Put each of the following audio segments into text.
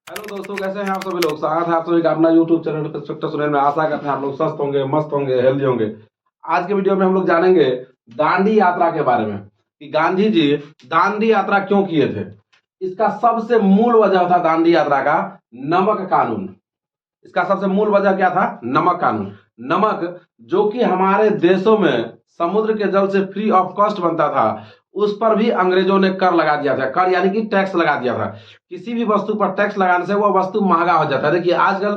Hello दोस्तों, कैसे हैं आप सभी लोग। स्वागत है आप सभी का अपना यूट्यूब चैनल इंस्पेक्टर सुनील में। आशा करते हैं आप लोग स्वस्थ होंगे, मस्त होंगे, हेल्दी होंगे। आज के वीडियो में हम लोग जानेंगे दांडी यात्रा के बारे में कि गांधी जी दांडी यात्रा क्यों किए थे। इसका सबसे मूल वजह था दांडी यात्रा का नमक कानून। इसका सबसे मूल वजह क्या था? नमक कानून। नमक जो कि हमारे देशों में समुद्र के जल से फ्री ऑफ कॉस्ट बनता था, उस पर भी अंग्रेजों ने कर लगा दिया था। कर यानी कि टैक्स लगा दिया था। किसी भी वस्तु पर टैक्स लगाने से वो वस्तु महंगा हो जाता है। देखिए आजकल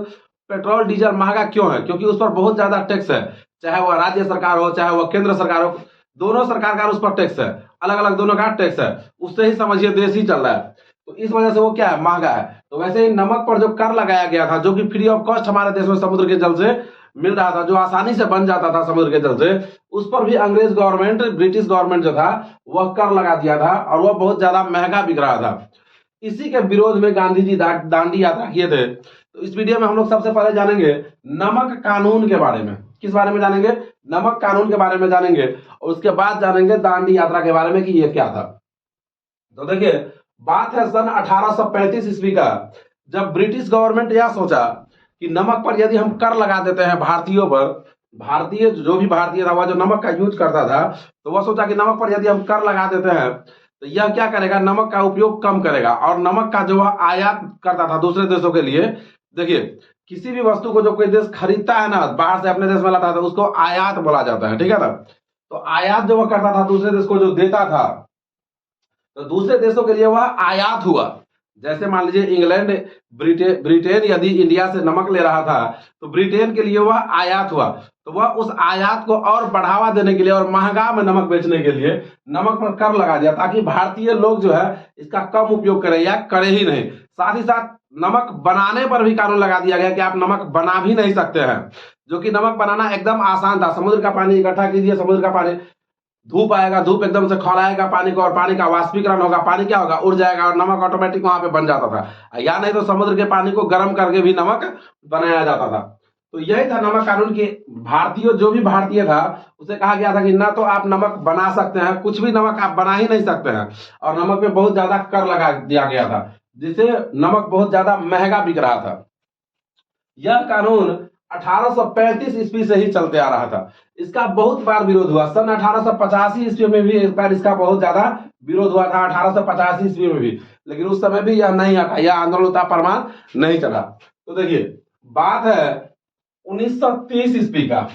पेट्रोल डीजल महंगा क्यों है? क्योंकि उस पर बहुत ज्यादा टैक्स है। चाहे वह राज्य सरकार हो, चाहे वह केंद्र सरकार हो, दोनों सरकार का उस पर टैक्स है। अलग अलग दोनों का टैक्स है। उससे ही समझिए देश ही चल रहा है। तो इस वजह से वो क्या है? महंगा है। तो वैसे ही नमक पर जो कर लगाया गया था, जो कि फ्री ऑफ कॉस्ट हमारे देश में समुद्र के जल से मिल रहा था, जो आसानी से बन जाता था समुद्र के जल से, उस पर भी अंग्रेज गवर्नमेंट, ब्रिटिश गवर्नमेंट जो था वह कर लगा दिया था और वह बहुत ज्यादा महंगा बिक रहा था। इसी के विरोध में गांधी जी दांडी यात्रा किए थे। तो इस वीडियो में हम लोग सबसे पहले जानेंगे नमक कानून के बारे में। किस बारे में जानेंगे? नमक कानून के बारे में जानेंगे। और उसके बाद जानेंगे दांडी यात्रा के बारे में कि ये क्या था। तो देखिए, बात है सन 1835 ईस्वी का, जब ब्रिटिश गवर्नमेंट यह सोचा कि नमक पर यदि हम कर लगा देते हैं भारतीयों पर, भारतीय जो भी भारतीय था वह जो नमक का यूज करता था, तो वह सोचा कि नमक पर यदि हम कर लगा देते हैं तो यह क्या करेगा? नमक का उपयोग कम करेगा और नमक का जो वह आयात करता था दूसरे देशों के लिए। देखिए, किसी भी वस्तु को जो कोई देश खरीदता है ना, बाहर से अपने देश में लाता है, तो उसको आयात बोला जाता है। ठीक है ना? तो आयात जो वह करता था दूसरे देश को जो देता था, तो दूसरे देशों के लिए वह आयात हुआ। जैसे मान लीजिए इंग्लैंड, ब्रिटेन यदि इंडिया से नमक ले रहा था, तो ब्रिटेन के लिए वह आयात हुआ। तो वह उस आयात को और बढ़ावा देने के लिए और महंगा में नमक बेचने के लिए नमक पर कर लगा दिया, ताकि भारतीय लोग जो है इसका कम उपयोग करें या करे ही नहीं। साथ ही साथ नमक बनाने पर भी कानून लगा दिया गया कि आप नमक बना भी नहीं सकते हैं। जो कि नमक बनाना एकदम आसान था। समुद्र का पानी इकट्ठा कीजिए, समुद्र का पानी, धूप आएगा, धूप एकदम से खौलाएगा पानी को और पानी का वाष्पीकरण होगा, पानी क्या होगा? उड़ जाएगा और नमक ऑटोमेटिक वहां पे बन जाता था। या नहीं तो समुद्र के पानी को गर्म करके भी नमक बनाया जाता था। तो यही था नमक कानून की। भारतीय जो भी भारतीय था उसे कहा गया था कि ना तो आप नमक बना सकते हैं, कुछ भी नमक आप बना ही नहीं सकते हैं। और नमक पे बहुत ज्यादा कर लगा दिया गया था, जिससे नमक बहुत ज्यादा महंगा बिक रहा था। यह कानून 1835 ईस्वी से ही चलते आ रहा था। इसका बहुत बार विरोध हुआ। सन 1885 ईस्वी में भी एक बार इसका बहुत ज्यादा विरोध हुआ था, 1885 ईस्वी में भी। लेकिन उस समय भी यह नहीं हटा, यह आंदोलन था, परमान नहीं चला। तो देखिए, बात है 1930 ईस्वी का।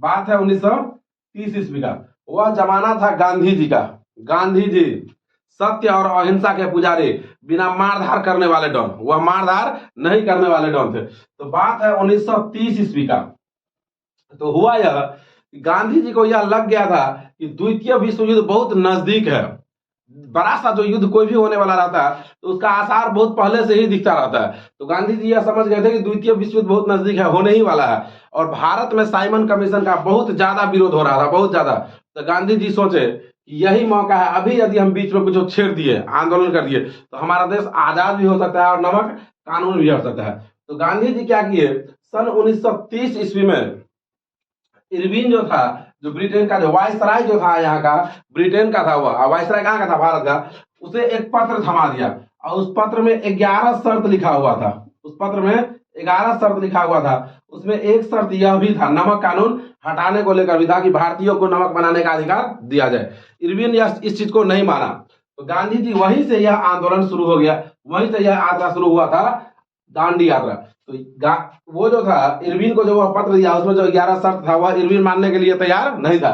बात है 1930 ईस्वी का। वह जमाना था गांधी जी का। गांधी जी सत्य और अहिंसा के पुजारी, बिना मारधार करने वाले डॉन। वह मारधार नहीं करने वाले डॉन थे। तो बात है 1930 ईस्वी का। तो हुआ यह कि गांधी जी को यह लग गया था कि द्वितीय विश्व युद्ध बहुत नजदीक है। बड़ा सा जो युद्ध कोई भी होने वाला रहता है तो उसका आसार बहुत पहले से ही दिखता रहता है। तो गांधी जी यह समझ गए थे कि द्वितीय विश्व युद्ध बहुत नजदीक है, होने ही वाला है। और भारत में साइमन कमीशन का बहुत ज्यादा विरोध हो रहा था, बहुत ज्यादा। तो गांधी जी सोचे कि यही मौका है, अभी यदि हम बीच में कुछ छेड़ दिए, आंदोलन कर दिए, तो हमारा देश आजाद भी हो सकता है और नमक कानून भी हो सकता है। तो गांधी जी क्या किए? सन 1930 ईस्वी में इरविन जो था, जो ब्रिटेन का जो वायसराय जो था, यहाँ का ब्रिटेन का था, वह वायसराय कहाँ का था? भारत का। उसे एक पत्र थमा दिया और उस पत्र में 11 शर्त लिखा हुआ था। उस पत्र में 11 शर्त लिखा हुआ था। उसमें एक शर्त यह भी था, नमक कानून हटाने को लेकर भी था, कि भारतीयों को नमक बनाने का अधिकार दिया जाए। इरविन इस चीज को नहीं माना। तो गांधी जी वहीं से यह आंदोलन शुरू हो गया, वहीं से यह यात्रा शुरू हुआ था, दांडी यात्रा। तो वो जो था, इरविन को जो वह पत्र दिया, उसमें जो 11 शर्त था, वह इरविन मानने के लिए तैयार नहीं था।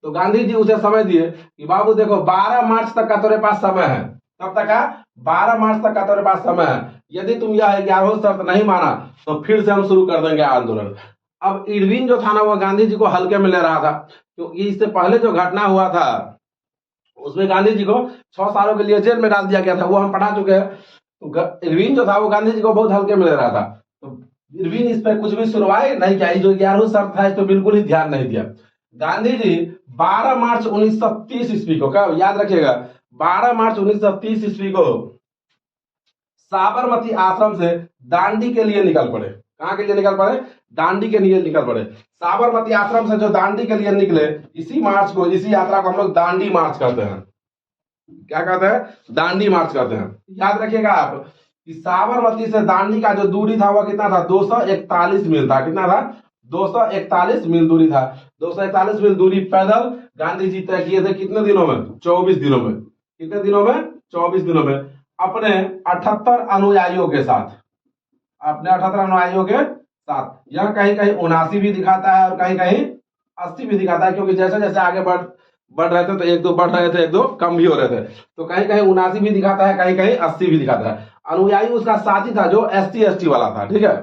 तो गांधी जी उसे समय दिए कि बाबू देखो, 12 मार्च तक का तेरे पास समय है। कब तक का? 12 मार्च तक का तेरे पास समय है। यदि तुम यह 11 शर्त नहीं माना तो फिर से हम शुरू कर देंगे आंदोलन। अब इरविन जो था ना, वह गांधी जी को हल्के में ले रहा था, क्योंकि इससे पहले जो घटना हुआ था उसमें गांधी जी को 6 सालों के लिए जेल में डाल दिया गया था, वो हम पढ़ा चुके हैं। तो इरविन जो था वो गांधी जी को बहुत हल्के में ले रहा था। तो इरविन इस पर कुछ भी सुनवाई नहीं किया। जो 11 शर्त था इस पर बिल्कुल ही ध्यान नहीं दिया। गांधी जी 12 मार्च 1930 ईस्वी को, क्या याद रखिएगा, 12 मार्च 1930 ईस्वी को साबरमती आश्रम से दांडी के लिए निकल पड़े। कहां के लिए निकल पड़े? दांडी के लिए निकल पड़े। साबरमती आश्रम से जो दांडी के लिए निकले, इसी मार्च को, इसी यात्रा को हम लोग दांडी मार्च कहते हैं। क्या कहते हैं? दांडी मार्च कहते हैं। याद रखिएगा आप कि साबरमती से दांडी का जो दूरी था वह कितना था, 241 मील था। कितना था, 241 मील दूरी था। 241 मील दूरी पैदल गांधी जी तय किए थे। कितने दिनों में, 24 दिनों में। कितने दिनों में, 24 दिनों में, अपने 78 अनुयायियों के साथ। अपने 78 अनुयायियों के साथ। यह कहीं कहीं 79 भी दिखाता है और कहीं कहीं 80 भी दिखाता है, क्योंकि जैसे जैसे आगे बढ़ रहे थे तो एक दो बढ़ रहे थे, एक दो कम भी हो रहे थे। तो कहीं कहीं 79 भी दिखाता है, कहीं कहीं 80 भी दिखाता है। अनुयायी उसका साथी था जो ST वाला था। ठीक है,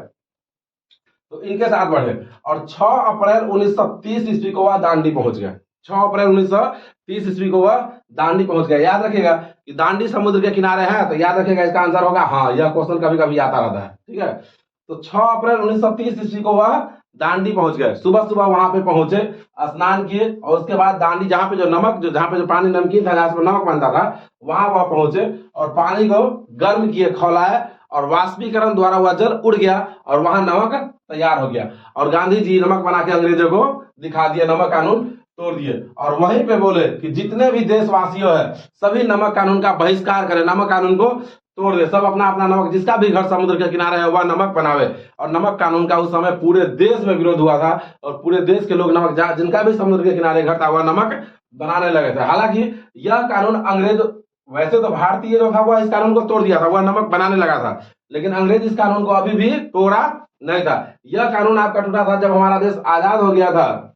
तो इनके साथ बढ़े और 6 अप्रैल 1930 ईस्वी को वह दांडी पहुंच गया। 6 अप्रैल 1930 ईस्वी को वह दांडी पहुंच गया। याद रखिएगा कि दांडी समुद्र के किनारे है, तो याद रखिएगा इसका आंसर होगा हाँ। यह क्वेश्चन कभी कभी आता रहता है। ठीक है, तो 6 अप्रैल 1930 ईस्वी को वह दांडी पहुंच गए। सुबह सुबह वहां पे पहुंचे, स्नान किए और उसके बाद दांडी जहां पे जो नमक, जहां पे जो पानी नमकीन था, जहां पर नमक बनता था, वहां वह पहुंचे और पानी को गर्म किए, खौलाए और वाष्पीकरण द्वारा वह जल उड़ गया और वहां नमक तैयार हो गया। और गांधी जी नमक बना के अंग्रेजों को दिखा दिया, नमक कानून तोड़ दिए। और वहीं पे बोले कि जितने भी देशवासियों है सभी नमक कानून का बहिष्कार करें, नमक कानून को तोड़ दे, सब अपना अपना नमक, जिसका भी घर समुद्र के किनारे है वह नमक बनावे। और नमक कानून का उस समय पूरे देश में विरोध हुआ था और पूरे देश के लोग नमक, जिनका भी समुद्र के किनारे घर था वह नमक बनाने लगे थे। हालांकि यह कानून अंग्रेज, वैसे तो भारतीय जो था वह इस कानून को तोड़ दिया था, वह नमक बनाने लगा था, लेकिन अंग्रेज इस कानून को अभी भी तोड़ा नहीं था। यह कानून आपका टूटा था जब हमारा देश आजाद हो गया था।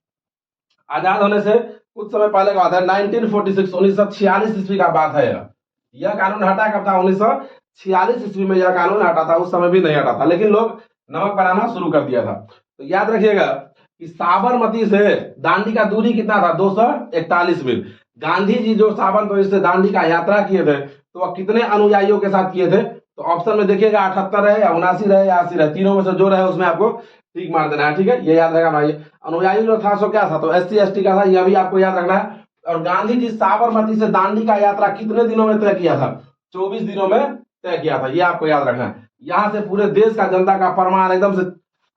आजाद होने से कुछ समय पहले का बात है, 1946 1946 ईस्वी का बात है। यह कानून हटा कब था, 1946 ईस्वी में यह कानून हटा था। उस समय भी नहीं हटा था, लेकिन लोग नमक बनाना शुरू कर दिया था। तो याद रखिएगा कि साबरमती से दांडी का दूरी कितना था, 241 मील। गांधी जी जो साबरमती से दांडी का यात्रा किए थे तो वह कितने अनुयायियों के साथ किए थे, तो ऑप्शन में देखिएगा 78 रहे या 79 रहे या 80 रहे, तीनों में से जो रहे उसमें आपको ठीक मार देना है। ठीक है, ये याद रहेगा ना। ये अनुयायी जो था सो क्या था, तो SC/ST का था, यह भी आपको याद रखना है। और गांधी जी साबरमती से दांडी का यात्रा कितने दिनों में तय किया था, 24 दिनों में तय किया था, ये आपको याद रखना है। यहां से पूरे देश का जनता का फरमान एकदम से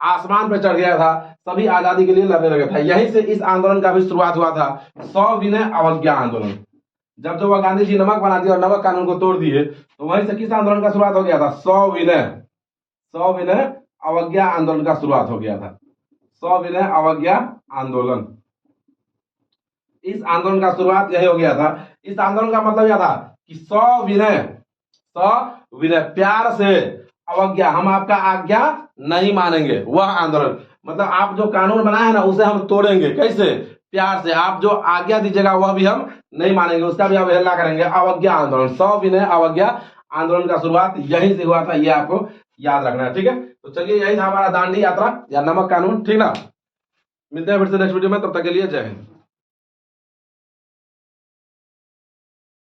आसमान पे चढ़ गया था, सभी आजादी के लिए लड़ने लगे थे। यहीं से इस आंदोलन का भी शुरुआत हुआ था, सविनय अवज्ञा आंदोलन। जब जो वह गांधी जी नमक बना दिया और नमक कानून को तोड़ दिए, तो वहीं से किस आंदोलन का शुरुआत हो गया था, सविनय अवज्ञा आंदोलन का शुरुआत हो गया था। सविनय अवज्ञा आंदोलन, इस आंदोलन का शुरुआत यही हो गया था। इस आंदोलन का मतलब यह था कि सविनय प्यार से, अवज्ञा हम आपका आज्ञा नहीं मानेंगे, वह आंदोलन। मतलब आप जो कानून बनाए हैं ना उसे हम तोड़ेंगे, कैसे, प्यार से। आप जो आज्ञा दीजिएगा वह भी हम नहीं मानेंगे, उसका भी अवहेलना करेंगे। अवज्ञा आंदोलन, सविनय अवज्ञा आंदोलन का शुरुआत यहीं से हुआ था, यह आपको याद रखना है। ठीक है, तो चलिए यही था हमारा दांडी यात्रा या नमक कानून। ठीक ना, मिलते हैं फिर से नेक्स्ट वीडियो में, तब तक के लिए जय हिंद।